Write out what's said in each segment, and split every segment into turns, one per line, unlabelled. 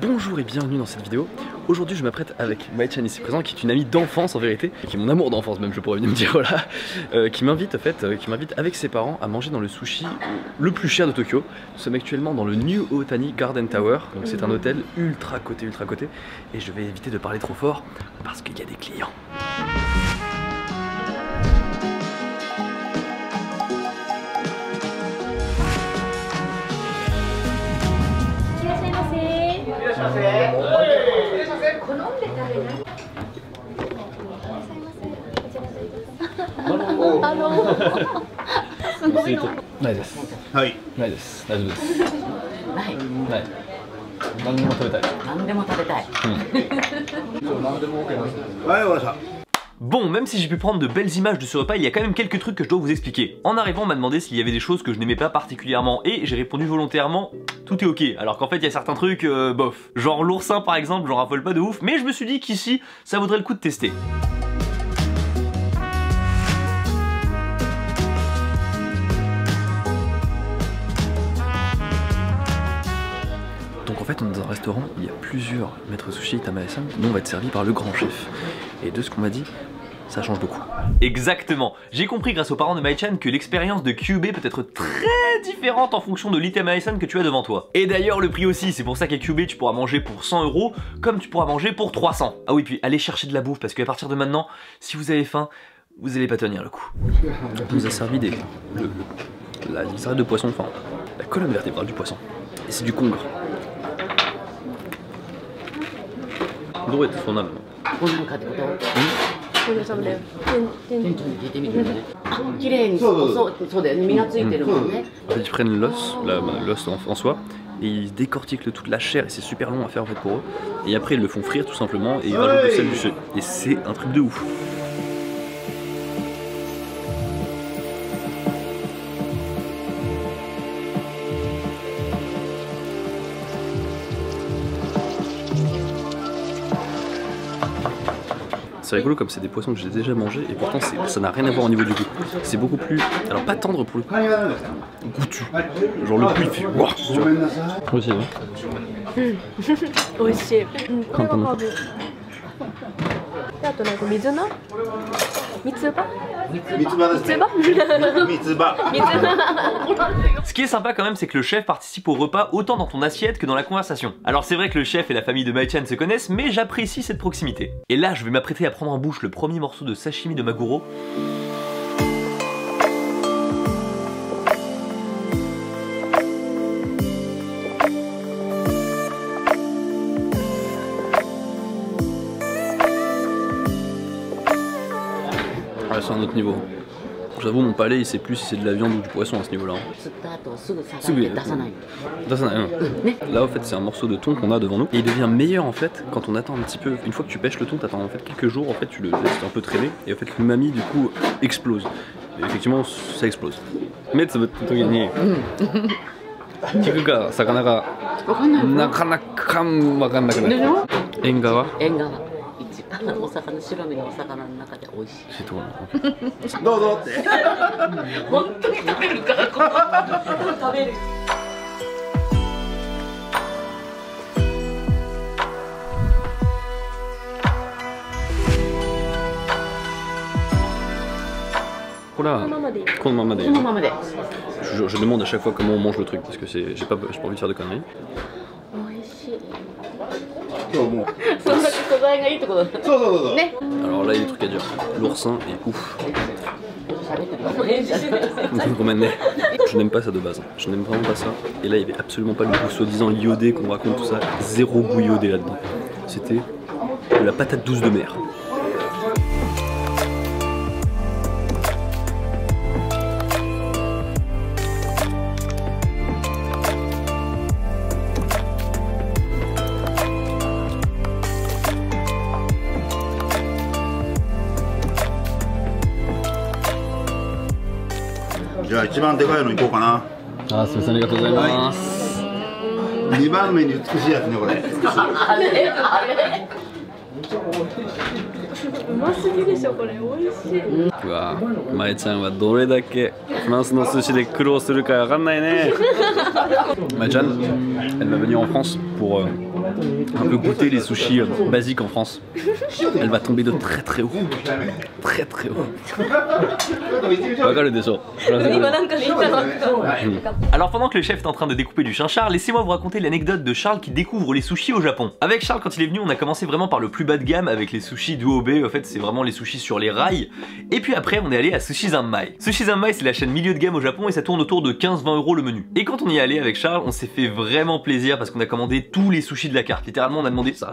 Bonjour et bienvenue dans cette vidéo. Aujourd'hui je m'apprête avec Mai-chan ici présent, qui est une amie d'enfance en vérité, qui est mon amour d'enfance même, je pourrais venir me dire, voilà, qui m'invite avec ses parents à manger dans le sushi le plus cher de Tokyo. Nous sommes actuellement dans le New Otani Garden Tower, donc c'est un hôtel ultra coté, et je vais éviter de parler trop fort parce qu'il y a des clients. Bon, même si j'ai pu prendre de belles images de ce repas, il y a quand même quelques trucs que je dois vous expliquer. En arrivant, on m'a demandé s'il y avait des choses que je n'aimais pas particulièrement et j'ai répondu volontairement tout est ok. Alors qu'en fait, il y a certains trucs bof. Genre l'oursin par exemple, j'en raffole pas de ouf, mais je me suis dit qu'ici, ça vaudrait le coup de tester. Donc en fait on est dans un restaurant, il y a plusieurs maîtres sushi Tamae-san, nous on va être servi par le grand chef. Et de ce qu'on m'a dit, ça change beaucoup. Exactement. J'ai compris grâce aux parents de Mai-chan que l'expérience de Kyubey peut être très différente en fonction de l'Itamae-san que tu as devant toi. Et d'ailleurs le prix aussi, c'est pour ça qu'à Kyubey tu pourras manger pour 100 € comme tu pourras manger pour 300. Ah oui, puis allez chercher de la bouffe parce qu'à partir de maintenant, si vous avez faim, vous allez pas tenir le coup. On nous a servi la lizarde de poisson, enfin la colonne vertébrale du poisson. Et c'est du congre. どうやってそうなるの？
こんなんかってこと？そうだよ。店長に聞いてみてね。あ、綺麗にそうだよね。身がついてるもんね。
En fait, ils prennent l'os, l'os en soi, et ils décortiquent toute la chair, et c'est super long à faire en fait pour eux. Et après, ils le font frire tout simplement, et ils rajoutent du sel dessus. Et c'est un truc de ouf. C'est rigolo comme c'est des poissons que j'ai déjà mangés et pourtant ça n'a rien à voir au niveau du goût. C'est beaucoup plus, alors pas tendre pour le coup, goûtu. Genre le goût il fait waouh. Aussi, hein. Oishii. Ce qui est sympa quand même, c'est que le chef participe au repas autant dans ton assiette que dans la conversation. Alors c'est vrai que le chef et la famille de Mai-chan se connaissent, mais j'apprécie cette proximité. Et là, je vais m'apprêter à prendre en bouche le premier morceau de sashimi de Maguro. Ouais, c'est un autre niveau. J'avoue, mon palais il sait plus si c'est de la viande ou du poisson à ce niveau-là. Là, en fait, c'est un morceau de thon qu'on a devant nous. Et il devient meilleur en fait quand on attend un petit peu. Une fois que tu pêches le thon, t'attends en fait quelques jours. En fait, tu le laisses un peu traîner. Et en fait, l'umami du coup explose. Et effectivement, ça explose. Mais ça va tout gagner. Kikuka, sakana ga nakanaka wakarannaku naru. Enga wa? C'est tout. どうぞって。本当に食べるからこの食べる。このままでいい。Je demande à chaque fois comment on mange le truc parce que j'ai pas envie de faire de conneries. Alors là il y a des trucs à dire. L'oursin est ouf. Je n'aime pas ça de base. Je n'aime vraiment pas ça. Et là il n'y avait absolument pas le goût soi-disant iodé qu'on raconte tout ça. Zéro goût iodé là-dedans. C'était de la patate douce de mer.
じゃあ一番でかいのいこうかな。
あ、すみません、ありがとうございます。
2番目に美しいやつねこれ。あれ。
うますぎでしょこれ、美味しい。
うわ、まえちゃんはどれだけフランスの寿司で苦労するかわかんないね。まえちゃん, elle va venir en France pour un peu goûter les sushis basiques en France, elle va tomber de très très haut. Très très haut. Alors pendant que le chef est en train de découper du chinchard, laissez-moi vous raconter l'anecdote de Charles qui découvre les sushis au Japon. Avec Charles, quand il est venu, on a commencé vraiment par le plus bas de gamme avec les sushis d'UOB. En fait, c'est vraiment les sushis sur les rails. Et puis après, on est allé à Sushi Zanmai. Sushi Zanmai, c'est la chaîne milieu de gamme au Japon et ça tourne autour de 15-20 € le menu. Et quand on y est allé avec Charles, on s'est fait vraiment plaisir parce qu'on a commandé tous les sushis de la carte. Littéralement, on a demandé ça.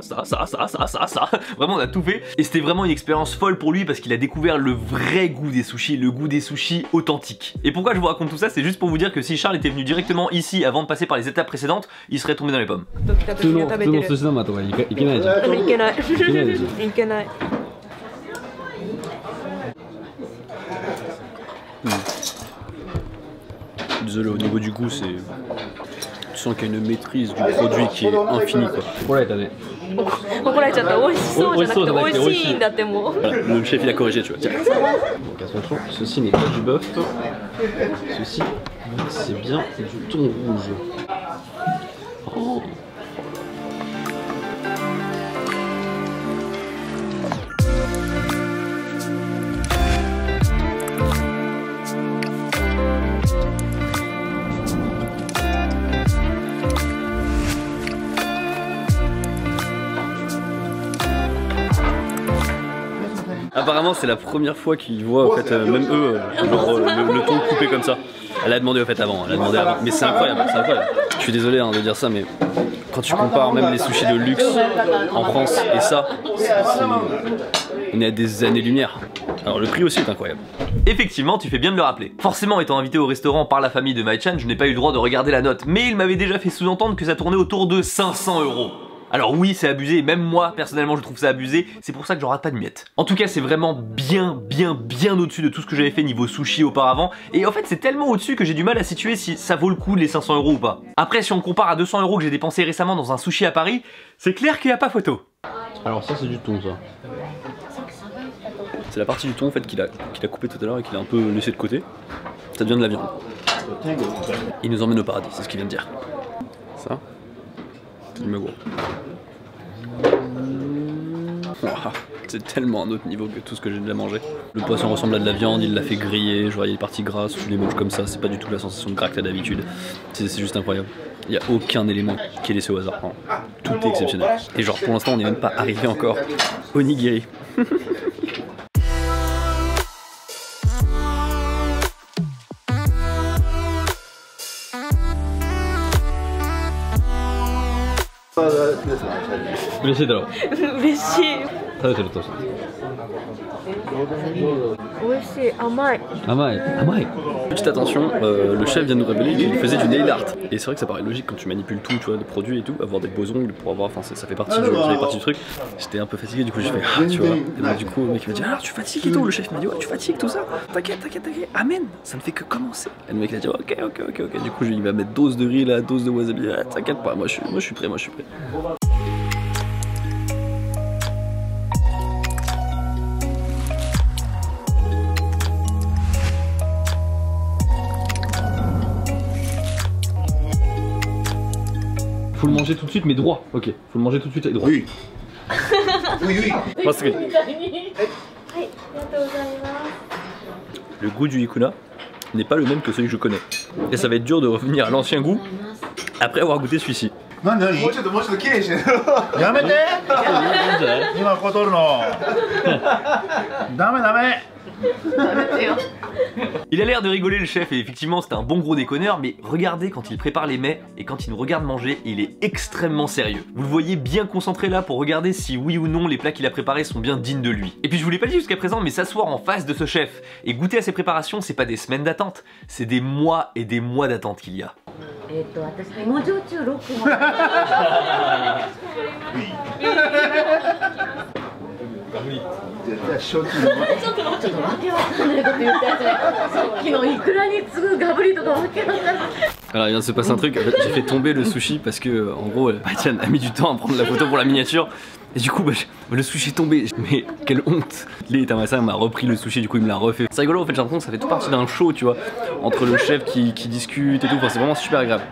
Vraiment, on a tout fait. Et c'était vraiment une expérience folle pour lui parce qu'il a découvert le vrai goût des sushis, le goût des sushis authentiques. Et pourquoi je vous raconte tout ça, c'est juste pour vous dire que si Charles était venu directement ici avant de passer par les étapes précédentes, il serait tombé dans les pommes. Désolé, au niveau du goût, c'est... Tu sens qu'il y a une maîtrise du produit qui est infinie, quoi. Le chef, il a corrigé, tu vois. Tiens. Donc attention, ceci n'est pas du bœuf. Ceci, c'est bien du thon rouge. Oh. Apparemment c'est la première fois qu'ils voient en fait, même eux, le thon coupé comme ça. Elle a demandé au fait avant, mais c'est incroyable, c'est incroyable. Je suis désolé de dire ça, mais quand tu compares même les sushis de luxe en France et ça, on est à des années-lumière. Alors le prix aussi est incroyable. Effectivement, tu fais bien de le rappeler. Forcément, étant invité au restaurant par la famille de Mai-chan, je n'ai pas eu le droit de regarder la note, mais il m'avait déjà fait sous-entendre que ça tournait autour de 500 €. Alors oui, c'est abusé, même moi, personnellement, je trouve ça abusé, c'est pour ça que j'en rate pas de miettes. En tout cas, c'est vraiment bien au-dessus de tout ce que j'avais fait niveau sushi auparavant, et en fait, c'est tellement au-dessus que j'ai du mal à situer si ça vaut le coup les 500 € ou pas. Après, si on compare à 200 € que j'ai dépensé récemment dans un sushi à Paris, c'est clair qu'il n'y a pas photo. Alors ça, c'est du thon, ça. C'est la partie du thon, en fait, qu'il a coupé tout à l'heure et qu'il a un peu laissé de côté. Ça devient de la viande. Il nous emmène au paradis, c'est ce qu'il vient de dire. Ça. C'est tellement un autre niveau que tout ce que j'ai déjà mangé. Le poisson ressemble à de la viande, il l'a fait griller, genre il y a les parties grasses, tu les manges comme ça, c'est pas du tout la sensation de gras que t'as d'habitude. C'est juste incroyable. Il n'y a aucun élément qui est laissé au hasard. Tout est exceptionnel. Et genre pour l'instant on n'est même pas arrivé encore au nigiri. Petite attention, le chef vient de nous révéler qu'il faisait du nail art. Et c'est vrai que ça paraît logique quand tu manipules tout, tu vois, les produits et tout, avoir des beaux ongles pour avoir, enfin ça fait partie du truc. J'étais un peu fatigué, du coup j'ai fait ah, tu vois. Et donc du coup le mec m'a dit alors tu fatigues et tout, le chef m'a dit ouais tu fatigues tout ça, t'inquiète, amen, ça ne fait que commencer. Et le mec il a dit ok, du coup il va mettre dose de riz là, dose de wasabi, ah, t'inquiète pas, moi je suis prêt. Faut le manger tout de suite mais droit, ok. Faut le manger tout de suite et droit. Oui. Oui. Le goût du ikuna n'est pas le même que celui que je connais. Et ça va être dur de revenir à l'ancien goût après avoir goûté celui-ci. Il a l'air de rigoler le chef et effectivement c'était un bon gros déconneur, mais regardez quand il prépare les mets et quand il nous regarde manger, il est extrêmement sérieux. Vous le voyez bien concentré là pour regarder si oui ou non les plats qu'il a préparés sont bien dignes de lui. Et puis je vous l'ai pas dit jusqu'à présent, mais s'asseoir en face de ce chef et goûter à ses préparations, c'est pas des semaines d'attente, c'est des mois et des mois d'attente qu'il y a. Alors il vient de se passer un truc, j'ai fait tomber le sushi parce que en gros Mai-chan a mis du temps à prendre la photo pour la miniature et du coup le sushi est tombé, mais quelle honte. Les Tamasan m'a repris le sushi, du coup il me l'a refait. C'est rigolo en fait, j'ai l'impression que ça fait tout partie d'un show tu vois, entre le chef qui discute et tout, enfin, c'est vraiment super agréable,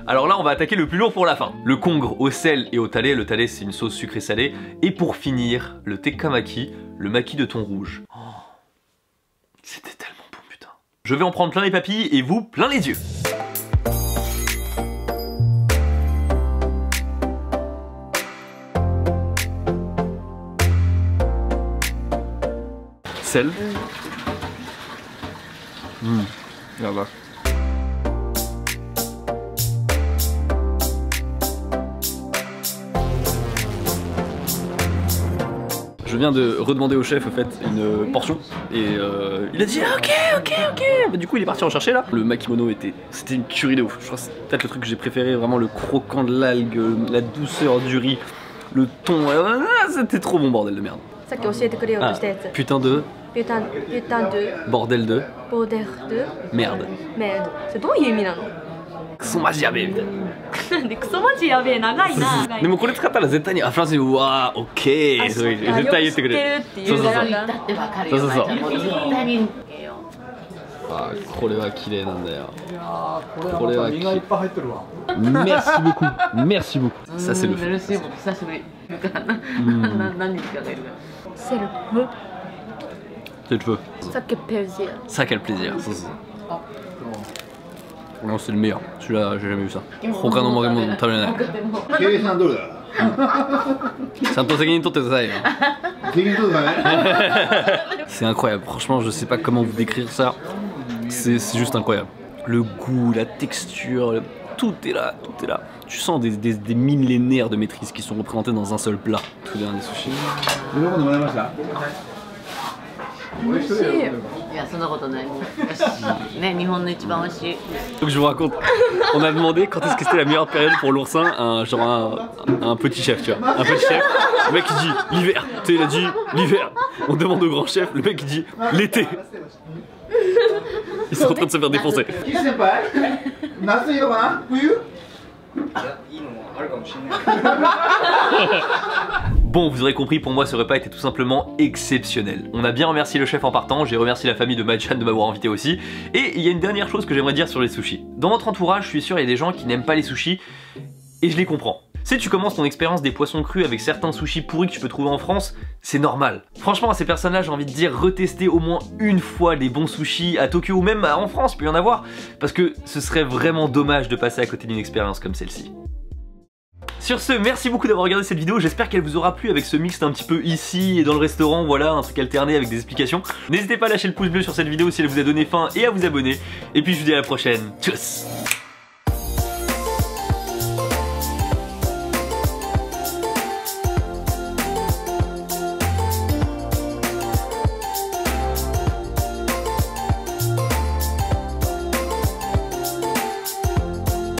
Alors là, on va attaquer le plus lourd pour la fin. Le congre au sel et au talé. Le talé, c'est une sauce sucrée salée. Et pour finir, le tekkamaaki, le maki de thon rouge. Oh, c'était tellement bon, putain. Je vais en prendre plein les papilles et vous, plein les yeux. Sel. Là-bas. Je viens de redemander au chef, au fait, une portion et il a dit ok. Bah, du coup il est parti en chercher là. Le makimono c'était une tuerie de ouf. Je crois que c'est peut-être le truc que j'ai préféré, vraiment le croquant de l'algue, la douceur du riz, le thon, c'était trop bon, bordel de merde. Putain de bordel de merde.
C'estどういう意味なの？
クソマジやべえみたいな。
でクソマジやべえ長いな。
でもこれ使ったら絶対にフランスにうわーオッケーそう絶対言ってくれる。そうそうそう。あーこれは綺麗なんだよ。これは身がいっぱい入ってるわ。Merci beaucoup. Merci beaucoup. Ça c'est le feu.
久しぶり。何日かがいる。
C'est le feu.
C'est le feu.
Ça quel plaisir.
Ça quel plaisir. Non, c'est le meilleur. Celui-là, j'ai jamais vu ça. Aucun nombre de monde, t'as bien. C'est incroyable. Franchement, je sais pas comment vous décrire ça. C'est juste incroyable. Le goût, la texture, tout est là, tout est là. Tu sens des millénaires de maîtrise qui sont représentés dans un seul plat. Tout bien des sushis. Donc je vous raconte, on a demandé quand est-ce que c'était la meilleure période pour l'oursin, un petit chef, tu vois. Un petit chef, le mec il dit l'hiver, tu sais il a dit l'hiver. On demande au grand chef, le mec il dit l'été. Ils sont en train de se faire défoncer. Bon, vous aurez compris, pour moi, ça aurait pas été tout simplement exceptionnel. On a bien remercié le chef en partant, j'ai remercié la famille de Mai-chan de m'avoir invité aussi. Et il y a une dernière chose que j'aimerais dire sur les sushis. Dans votre entourage, je suis sûr, il y a des gens qui n'aiment pas les sushis, et je les comprends. Si tu commences ton expérience des poissons crus avec certains sushis pourris que tu peux trouver en France, c'est normal. Franchement, à ces personnes-là, j'ai envie de dire, retestez au moins une fois les bons sushis à Tokyo ou même en France, il peut y en avoir, parce que ce serait vraiment dommage de passer à côté d'une expérience comme celle-ci. Sur ce, merci beaucoup d'avoir regardé cette vidéo, j'espère qu'elle vous aura plu avec ce mix un petit peu ici et dans le restaurant, voilà, un truc alterné avec des explications. N'hésitez pas à lâcher le pouce bleu sur cette vidéo si elle vous a donné faim et à vous abonner. Et puis je vous dis à la prochaine, tchuss.